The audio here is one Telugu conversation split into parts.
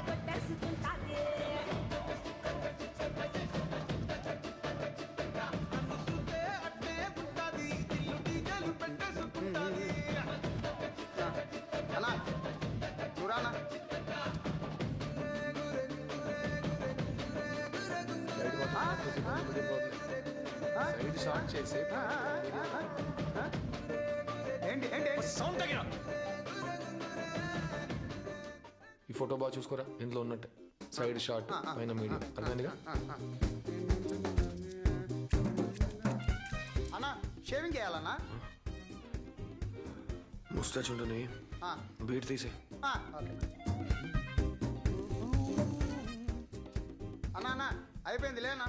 కొట్టేసుకుంటాది. అన్నా నువ్వురానా సైడ్ షాట్ చేసి ఏంటి ఏంటి సౌండ్ తగ్గిన ఈ ఫోటో బాగా చూసుకోరా ఇందులో ఉన్నట్టే సైడ్ షాట్ పైన మీడియం అర్థమైందిగా అన్నా షేవింగ్ చేయాలన్నా ముస్టాచ్ ఉంటుంది బీట్ తీసే ఓకే అన్నా అన్నా అయిపోయింది లేనా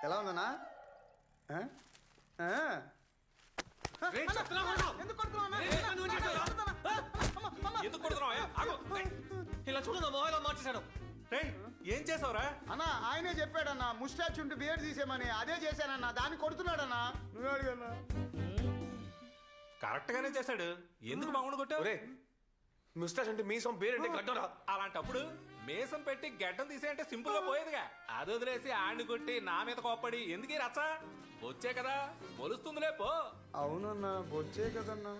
ఎలా ఉందన్నా ఇలా చూడు మొబైల్ మార్చేశాడు. ఏం చేసావురా అన్నా ఆయనే చెప్పాడన్నా ముస్టాచ్ ఉంటే బియర్ తీసేమని అదే చేశానన్నా దాన్ని కొడుతున్నాడన్నా నువ్వు అడిగన్నా కరెక్ట్ గానే చేశాడు. ఎందుకు బాగుండు కొట్టావు? ముస్టాచ్ అంటే మీసం పేరంటే గడ్డరా అలాంటప్పుడు మేసం పెట్టి గడ్డం తీసేయంటే సింపుల్ గా పోయేదిగా. అది వదిలేసి ఆడిని కొట్టి నా మీద కోప్పడి ఎందుకు రచ్చ? వచ్చే కదా మొలుస్తుందిలే పో. అవునన్నా వచ్చే కదన్నా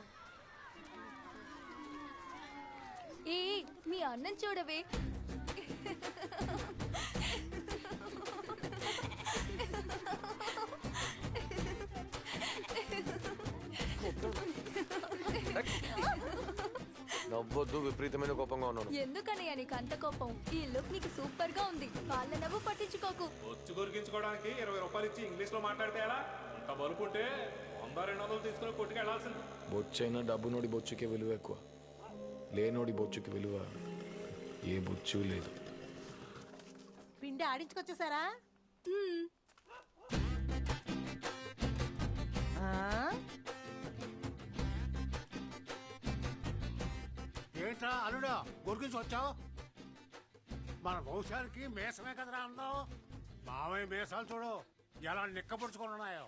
ఏ మీ అన్నం చూడవే నవ్వొద్దు విపరీతమైన కోపంగా ఉన్నాను ఎందుకనయ్యా నీకు అంత కోపం ఈ లుక్ నీకు సూపర్ గా ఉంది వాళ్ళ నవ్వు పట్టించుకోకు బొచ్చు కొరికించుకోవడానికి 20 రూపాయలు ఇచ్చి ఇంగ్లీష్ లో మాట్లాడితే ఎలా? అంత బలుకుంటే 100-200 తీసుకుని కొట్టుకు వెళ్లాల్సింది. బొచ్చైనా డబ్బు నోడి బొచ్చుకే విలువ ఎక్కువ లేనోడి బొచ్చుకి విలువ ఏ బొచ్చు లేదు పిండి ఆడించుకొచ్చేసారా ఏంట్రా అల్లుడా గురించి వచ్చావు మన వంశానికి మేసమే కదరా అన్నావు మావయ్య మేసాలు చూడు ఎలా నిక్కపరుచుకొని ఉన్నాయో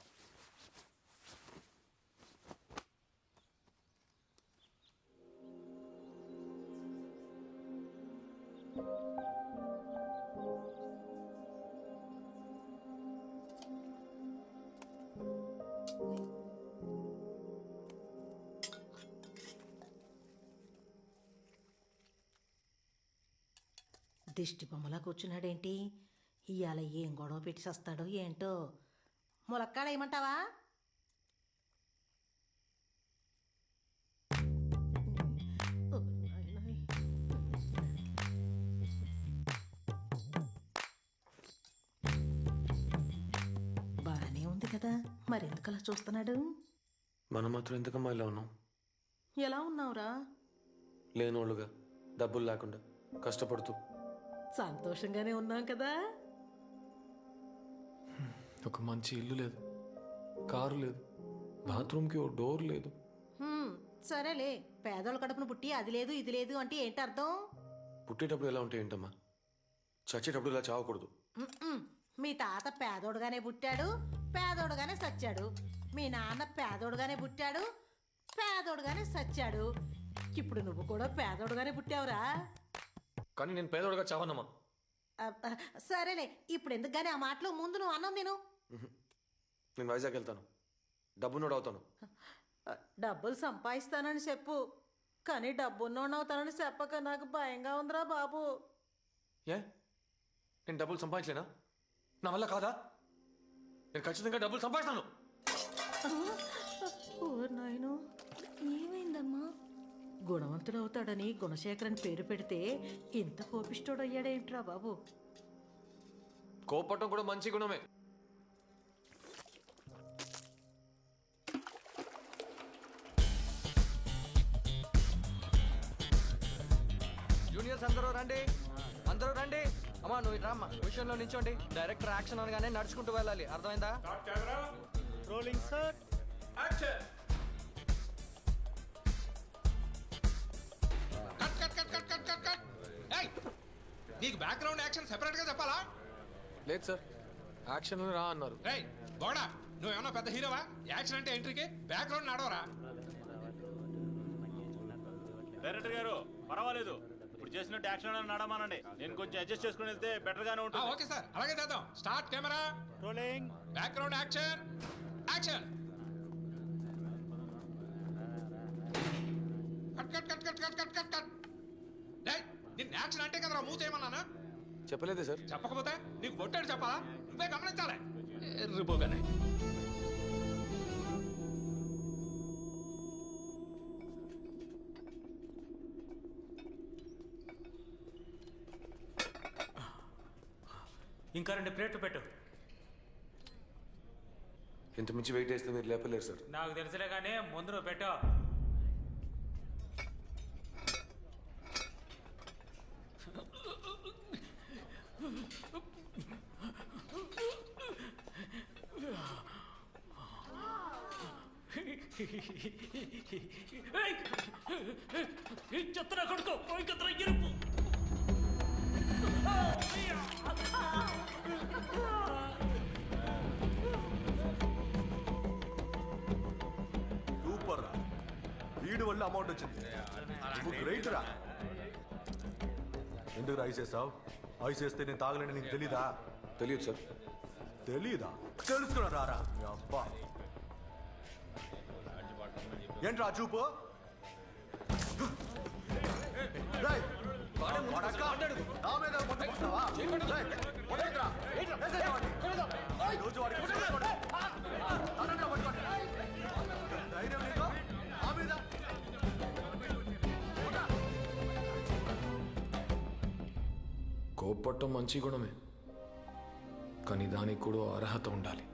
దిష్టి బొమ్మలా కూర్చున్నాడేంటి ఇవాళ ఏం గొడవ పెట్టి వస్తాడో ఏంటో ములక్కాడ ఏమంటావా బాగానే ఉంది కదా మరెందుకు అలా చూస్తున్నాడు మనం మాత్రం ఎందుకమ్మా ఇలా ఉన్నాం ఎలా ఉన్నావురా లేనోళ్ళుగా డబ్బులు లేకుండా కష్టపడుతూ సంతోషంగానే ఉన్నాం కదా ఒక మంచి ఇల్లు లేదు కారు లేదు బాత్రూమ్కి ఓ డోర్ లేదు సరేలే పేదోళ్ళ కడుపును పుట్టి అది లేదు ఇది లేదు అంటే ఏంటి అర్థం పుట్టేటప్పుడు ఎలా ఉంటాయి ఏంటమ్మా చచ్చేటప్పుడు ఇలా చావకూడదు మీ తాత పేదోడుగానే పుట్టాడు పేదోడుగానే సచ్చాడు మీ నాన్న పేదోడుగానే పుట్టాడు పేదోడుగానే సచ్చాడు ఇప్పుడు నువ్వు కూడా పేదోడుగానే పుట్టావురా కానీ నేను పేదోడుగా చావనమ్మా సరేలే ఇప్పుడు ఎందుకుగానే ఆ మాటలు ముందు నువ్వు అన్నం నేను నేను వైజాగ్ వెళ్తాను డబ్బు నోడు అవుతాను డబ్బులు సంపాదిస్తానని చెప్పు కానీ డబ్బున్నోడు అవుతానని చెప్పక నాకు భయంగా ఉందిరా బాబు ఏ నేను డబ్బులు సంపాదించలేనా నా వల్ల కాదా నేను ఖచ్చితంగా డబ్బులు సంపాదిస్తాను నాయను ఏమైందమ్మా గుణవంతుడు అవుతాడని గుణశేఖరన్ పేరు పెడితే ఇంత కోపిష్టోడు అయ్యాడేంట్రా బాబు కోపట్టం కూడా మంచి గుణమే జూనియర్స్ అందరూ రండి అమ్మా నువ్వు రామ్మా విషయంలో నించోండి డైరెక్టర్ యాక్షన్ అనగానే నడుచుకుంటూ వెళ్ళాలి అర్థమైందా రోలింగ్ సార్ నీకు బ్యాక్గ్రౌండ్ యాక్షన్ సెపరేట్ గా చెప్పాలా? లేదు సార్ యాక్షన్ రా అన్నారు రేయ్ గోడా నువ్వేమన్నా పెద్ద హీరోవా? యాక్షన్ అంటే ఎంట్రీకి బ్యాక్గ్రౌండ్ నడవరా? డైరెక్టర్ గారు పర్వాలేదు, ఇప్పుడు చేసినట్టు యాక్షన్ నడమానండి. నేను కొంచెం అడ్జస్ట్ చేసుకుని వెళ్తే బెటర్ గానే ఉంటుంది. ఓకే సార్, అలాగే చేద్దాం. Start camera rolling. Background action action. Cut cut cut cut cut cut cut cut. డేయ్, నిన్న యాక్షన్ అంటే కదరా మూవ్ చేయమన్నానా? చెప్పలేదే సార్. చెప్పకపోతే నీకు కొట్టాడు చెప్పాలా? నువ్వే గమనించాలి. ఎర్రిపోగానే ఇంకా 2 ప్లేట్లు పెట్టు. ఇంత మించి వెయిట్ చేస్తే మీరు లేపలేరు సార్. నాకు తెలుసులే కానీ ముందు నువ్వు పెట్టు. చెత్తన కొడుకో పోయి కత్తర ఎరుపు. సూపర్ రా, వీడి వల్ల అమౌంట్ వచ్చింది. నువ్వు గ్రేట్ రా. ఎందుకు ఐస్ వేసావు? ఐస్ వేస్తే నేను తాగలేని నీకు తెలీదా? తెలియదు సార్. తెలీదా? తెలుసుకున్నా రారా మీ అబ్బా. ఏంట్రా చూపు? రేయ్, వాడక్క, నా మీద మందు పోస్తావా? రేయ్, వదలకురా. వేసేయ్ వాడిని. ఈ రోజు వాడికి పట్టుకోండి. అనంగా పట్టుకోండి. ధైర్యం నీకు? నా మీద కోప్పట్టం మంచి గుణమే, కానీ దానికి కూడా అర్హత ఉండాలి.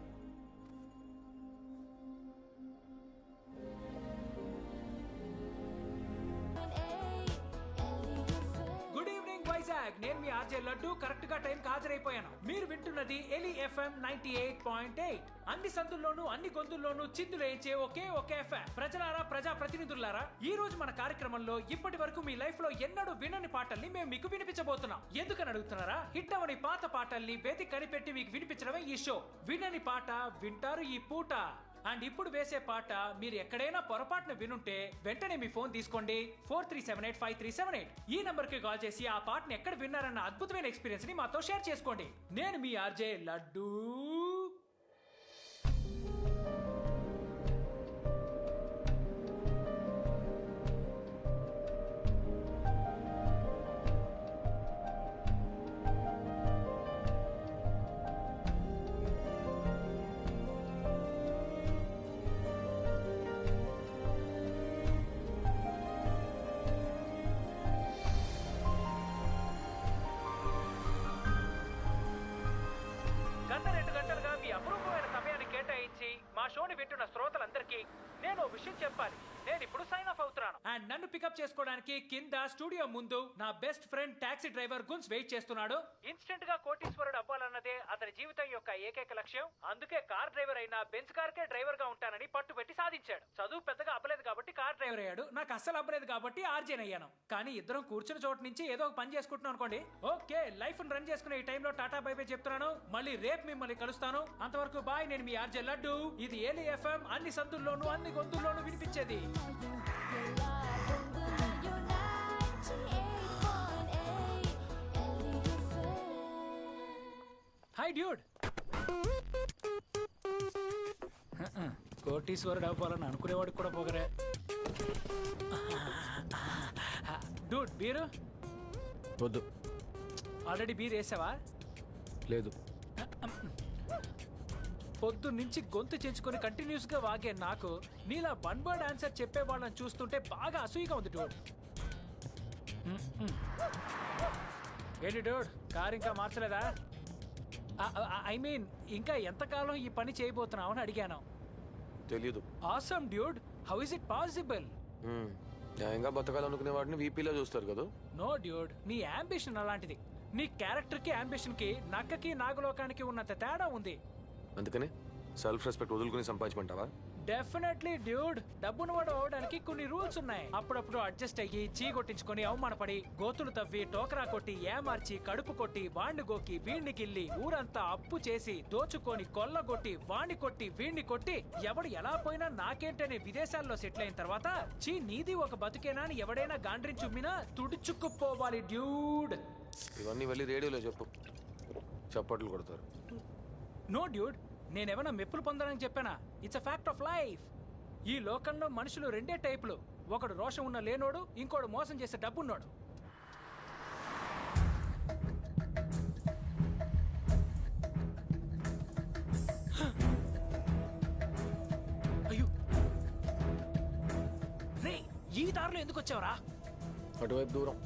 నేను మీ ఆర్జే లడ్డు కరెక్ట్ గా టైం హాజరైపోయాను. మీరు వింటున్నది ఎలి FM 98.8. అన్ని సందుల్లోనూ అన్ని గొంతుల్లోనూ చిందులేయించే ఒకే ఎఫ్ఎం. ప్రజలారా, ప్రజా ప్రతినిధులారా, ఈ రోజు మన కార్యక్రమంలో ఇప్పటి వరకు మీ లైఫ్ లో ఎన్నడూ వినని పాటల్ని మేము మీకు వినిపించబోతున్నాం. ఎందుకని అడుగుతున్నారా? హిట్ అవని పాత పాటల్ని వెతికి కనిపెట్టి మీకు వినిపించడమే ఈ షో. వినని పాట వింటారు ఈ పూట. అండ్ ఇప్పుడు వేసే పాట మీరు ఎక్కడైనా పొరపాటున వినుంటే వెంటనే మీ ఫోన్ తీసుకోండి. 43785378 ఈ నంబర్ కి కాల్ చేసి ఆ పాటను ఎక్కడ విన్నారన్న అద్భుతమైన ఎక్స్పీరియన్స్ ని మాతో షేర్ చేసుకోండి. నేను మీ ఆర్జే లడ్డు. మా షోని వింటున్న శ్రోతలందరికీ నేను విషయం చెప్పాలి. నేను ఇప్పుడు సైన్ ఆఫ్ అవుతున్నాను. అండ్ నన్ను పికప్ చేసుకోవడానికి కింద స్టూడియో ముందు నా బెస్ట్ ఫ్రెండ్ టాక్సీ డ్రైవర్ గున్స్ వెయిట్ చేస్తున్నాడు. ఇన్స్టెంట్ గా కోటీశ్వరుడు అవ్వాలన్నదే అతని జీవితం యొక్క ఏకైక లక్ష్యం. అందుకే కార్ డ్రైవర్ అయినా బెంచ్ కార్ కే డ్రైవర్ గా ఉంటానని పట్టుబెట్టి సాధించాడు. చదువు పెద్దగా అవ్వలేదు కాబట్టి కార్ డ్రైవర్ అయ్యాడు. నాకు అస్సలు అవ్వలేదు కాబట్టి ఆర్జేన్ అయ్యాను. కానీ ఇద్దరం కూర్చున్న చోటు నుంచి ఏదో ఒక పని చేసుకుంటున్నాం అనుకోండి. ఓకే, లైఫ్ రన్ చేసుకునే ఈ టైంలో టాటా బై బై చెప్తున్నాను. మళ్ళీ రేపు మిమ్మల్ని కలుస్తాను. అంతవరకు బాయ్. నేను మీ ఆర్జే లడ్డు. ఇది ఏలి ఎఫ్ఎం, అన్ని సందుల్లోనూ అన్ని గొంతుల్లోనూ వినిపించేది. Hi dude. కోటీశ్వరుడు అవ్వాలని అనుకునేవాడికి కూడా పోగరే. డూడ్, బీరు వద్దు. ఆల్రెడీ బీర్ వేసావా? లేదు. పొద్దు నుంచి గొంతు చెంచుకొని కంటిన్యూస్ గా వాగే నాకు నీలా వన్ వర్డ్ ఆన్సర్ చెప్పే వాళ్ళని చూస్తుంటే బాగా అసూయగా ఉంది డూడ్. ఏంటి డూడ్, కార్ ఇంకా మార్చలేదా? ఐ మీన్ ఇంకా ఎంతకాలం ఈ పని చేయబోతున్నావు అని అడిగాను. తెలీదు. Awesome dude, how is it possible? న్యాయంగా బతకాలనుకునే వాడిని వీపీలో చూస్తారు కదా. నో డ్యూడ్, నీ అంబిషన్ అలాంటిది. నీ క్యారెక్టర్ కి అంబిషన్ కి నక్కకి నాగలోకానికి ఉన్నంత తేడా ఉంది. అందుకనే సెల్ఫ్ రెస్పెక్ట్ వదులుకుని సంపాదించమంటావా? Definitely dude. డబ్బున్నవాడు అవడానికి కొన్ని రూల్స్ ఉన్నాయి. అప్పుడప్పుడు అడ్జస్ట్ అయ్యి చీ కొట్టించుకొని అవమానపడి గోతులు తవ్వి టోకరా కొట్టి ఏమార్చి కడుపు కొట్టి వాణ్ణి గోకి వీణ్ణి గిల్లి ఊరంతా అప్పు చేసి దోచుకొని కొల్లగొట్టి వాణ్ణి కొట్టి వీణ్ణి కొట్టి ఎవడు ఎలా పోయినా నాకేంటనే విదేశాల్లో సెటిల్ అయిన తర్వాత చీ నీది ఒక బతుకేనా అని ఎవడైనా గాండ్రించి ఉమ్మినా తుడుచుకుపోవాలి డ్యూడ్. ఇవన్నీ వెళ్ళి రేడియోలో చెప్పు, చప్పట్లు కొడతారు. నో డ్యూడ్, నేనేమైనా మెప్పులు పొందాలని చెప్పానా? It's a fact of life. ఈ లోకంలో మనుషులు రెండే టైపులు, ఒకడు రోషం ఉన్న లేనోడు, ఇంకోడు మోసం చేసే డబ్బున్నోడు. అయ్యో రే, ఈ దారిలో ఎందుకు వచ్చావురా? అటువైపు దూరం,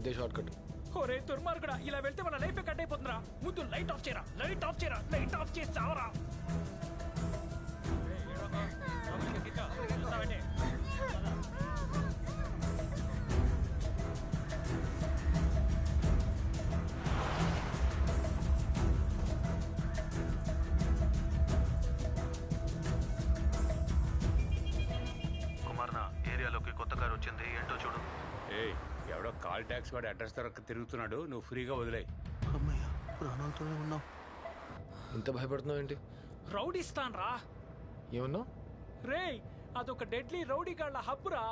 ఇదే షార్ట్ కట్. ఒరే దుర్మార్గుడా, ఇలా వెళ్తే మన లైఫ్ కట్ అయిపోతుందిరా. ముందు లైట్ ఆఫ్ చేయరా, లైట్ ఆఫ్ చేయరా, లైట్ ఆఫ్ చేసి చావరా. కుమార్ నా ఏరియాలోకి కొత్త కారు వచ్చింది, ఏంటో చూడు. ఏయ్, ఎవడో కాల్ ట్యాక్స్ వాడు అడ్రస్ దొరక్క తిరుగుతున్నాడు, నువ్వు ఫ్రీగా వదిలే. అమ్మయ్య, ప్రాణాలతోనే ఉన్నావు. ఇంత భయపడుతున్నావు ఏంటి? రౌడీస్తాన్ రా. ఏమన్నావు? రే, అదొక డెడ్లీ రౌడీ గాళ్ల హబ్బురా.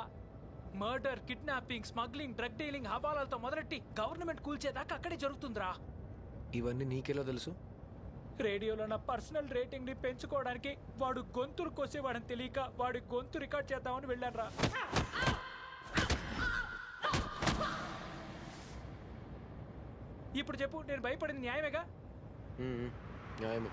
Murder, kidnapping, smuggling, drug dealing హవాలాలతో మొదలెట్టి గవర్నమెంట్ కూల్చేదాకా అక్కడే జరుగుతుందిరా. ఇవన్నీ నీకెలా తెలుసు? రేడియోలో నా పర్సనల్ రేటింగ్ ని పెంచుకోవడానికి వాడు గొంతురు కోసేవాడని తెలియక వాడి గొంతు రికార్డ్ చేద్దామని వెళ్ళాను రా. ఇప్పుడు చెప్పు, నేను భయపడింది న్యాయమేగా? న్యాయమే.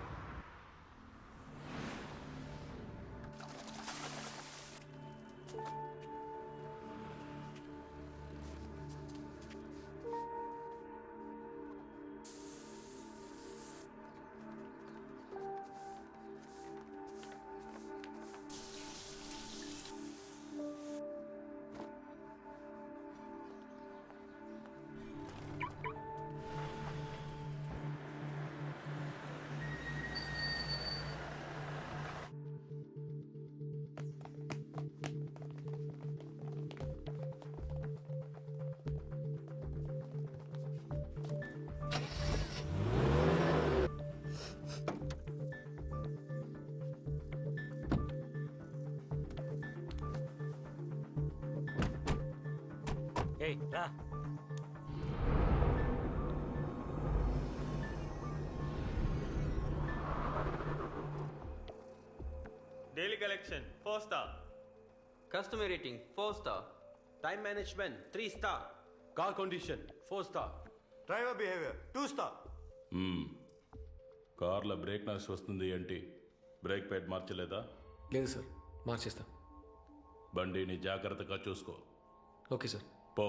ఏయ్ రా. Daily collection 4 star. Customer rating 4 star. Time management 3 star. Car condition 4 star. Driver behaviour 2 star. కార్లో బ్రేక్ నాయిస్ వస్తుంది ఏంటి? బ్రేక్ ప్యాడ్ మార్చలేదా? లేదు సార్, మార్చేస్తా. బండిని జాగ్రత్తగా చూసుకో. Okay sir. పో.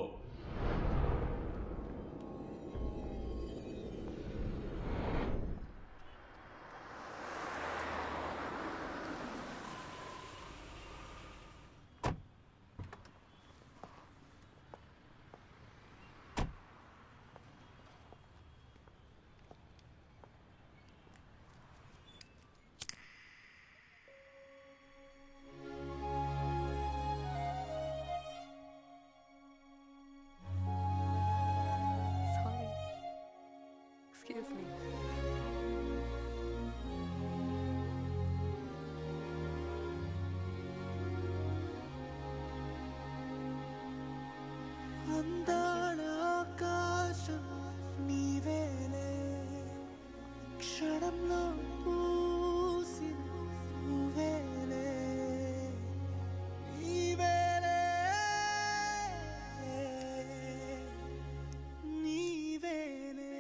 Excuse me. అందాల ఆకాశం నీవేలే, క్షణంలో పూసిన నువ్వేలే, నీవేలే, నీవేలే.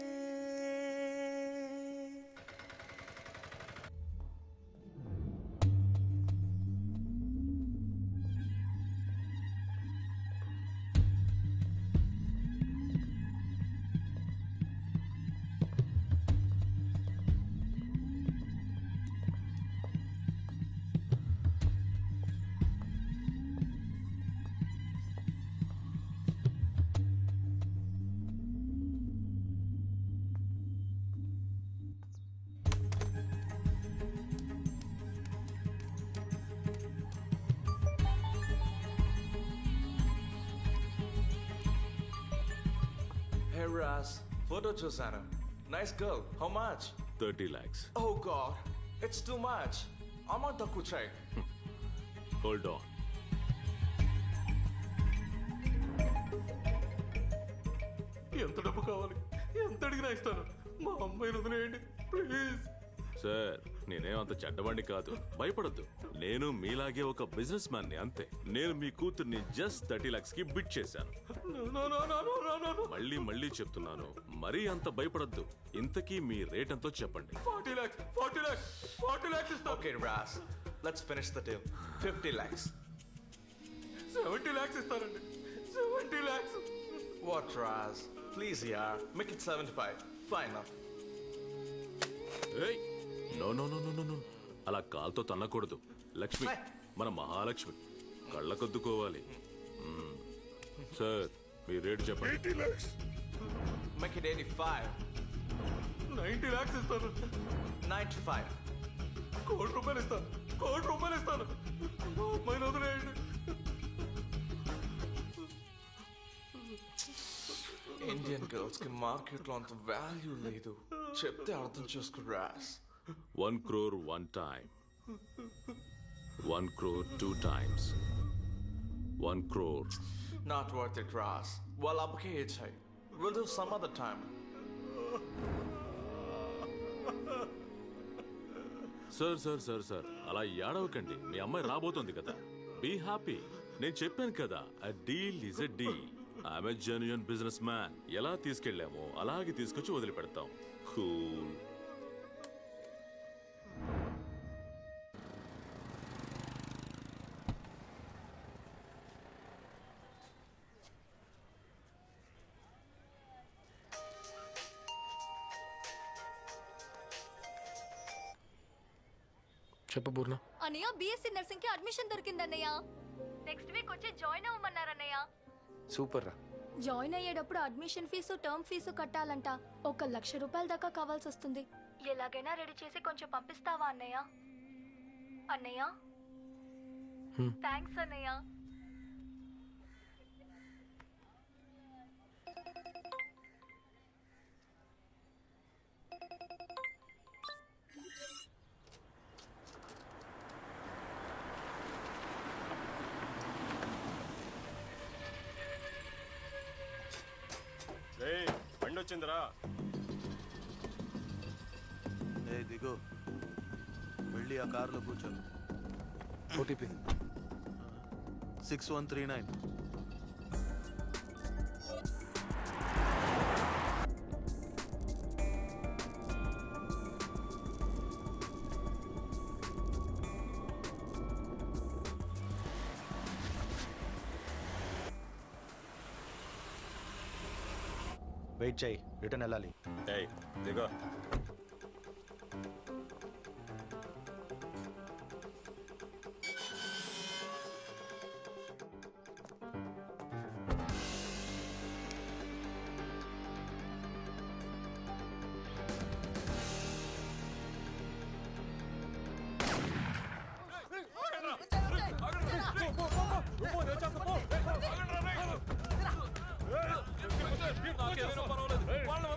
Ras, photo చూసాను. Nice girl. How much? 30 lakhs. Oh God, it's too much. Amount తక్కువ చేయి. Hold on. ఎంత డబ్బు కావాలి? ఎంత అడిగినా ఇస్తాను. మా అమ్మాయిని వదిలేయండి ప్లీజ్. సార్ నేనేమంత చెడ్డవాణ్ణి కాదు, భయపడద్దు. నేను మీలాగే ఒక బిజినెస్ మ్యాన్ ని, అంతే. నేను మీ కూతుర్ని జస్ట్ 30 lakhs కి బిడ్ చేశాను. మళ్ళీ చెప్తున్నాను, మరీ అంత భయపడద్దు. ఇంతకీ మీ రేట్ ఎంతో చెప్పండి. 40 lakhs ఇస్తా. Okay Ras, let's finish the deal. 50 lakhs. 70 lakhs ఇస్తానండి. 70 lakhs. What Ras? Please yaar, make it 75. Fine enough. ఏయ్ no no no no no, అలా కాల్తో తన్నకూడదు. లక్ష్మి మన మహాలక్ష్మి, కళ్ళకొద్దుకోవాలి. సార్ మీ రేట్ చెప్పండి. 80 lakhs. Make it 85. 90 lakhs ఇస్తాను. 95. ₹1 ఇస్తాను. ₹1 ఇస్తాను. అమ్మాయిని వదిలేయండి. ఇండియన్ గర్ల్స్ కి మార్కెట్ లో అంత వాల్యూ లేదు. చెప్తే అర్థం చేసుకో Ross. 1 crore 1 time, 1 crore 2 times, 1 crore. Not worth it, Ras. Well, abke ichhai. We'll do some other time. Sir అలా ఏడవకండి. మీ అమ్మాయి రాబోతోంది కదా, బీ హ్యాపీ. నేను చెప్పాను కదా, a deal is a deal. I'm a genuine business man. ఎలా తీసుకెళ్ళామో అలాగే తీసుకొచ్చి వదిలిపెడతాం. కూల్. చెప్పు పూర్ణ. అన్నయ్య బీఎస్సీ నర్సింగ్ కి అడ్మిషన్ దొరికిందన్నయ్య. నెక్స్ట్ వీక్ వచ్చి జాయిన్ అవ్వమన్నారన్నయ్య. సూపర్ రా. జాయిన్ అయ్యేటప్పుడు అడ్మిషన్ ఫీజు, టర్మ్ ఫీజు కట్టాలంట. 1,00,000 రూపాయల దాకా కావాల్సి వస్తుంది. ఎలాగైనా రెడీ చేసి కొంచెం పంపిస్తావా అన్నయ్య? అన్నయ్య థ్యాంక్స్ అన్నయ్య. బండి వచ్చిందిరా. ఏ దిగు, వెళ్ళి ఆ కారులో కూర్చో. ఓటీపీ 6139. వెయిట్ చేయి, రిటర్న్ వెళ్ళాలి. ఏయ్ దిగో. నాకేమైనా పర్వాలేదు, వాళ్ళని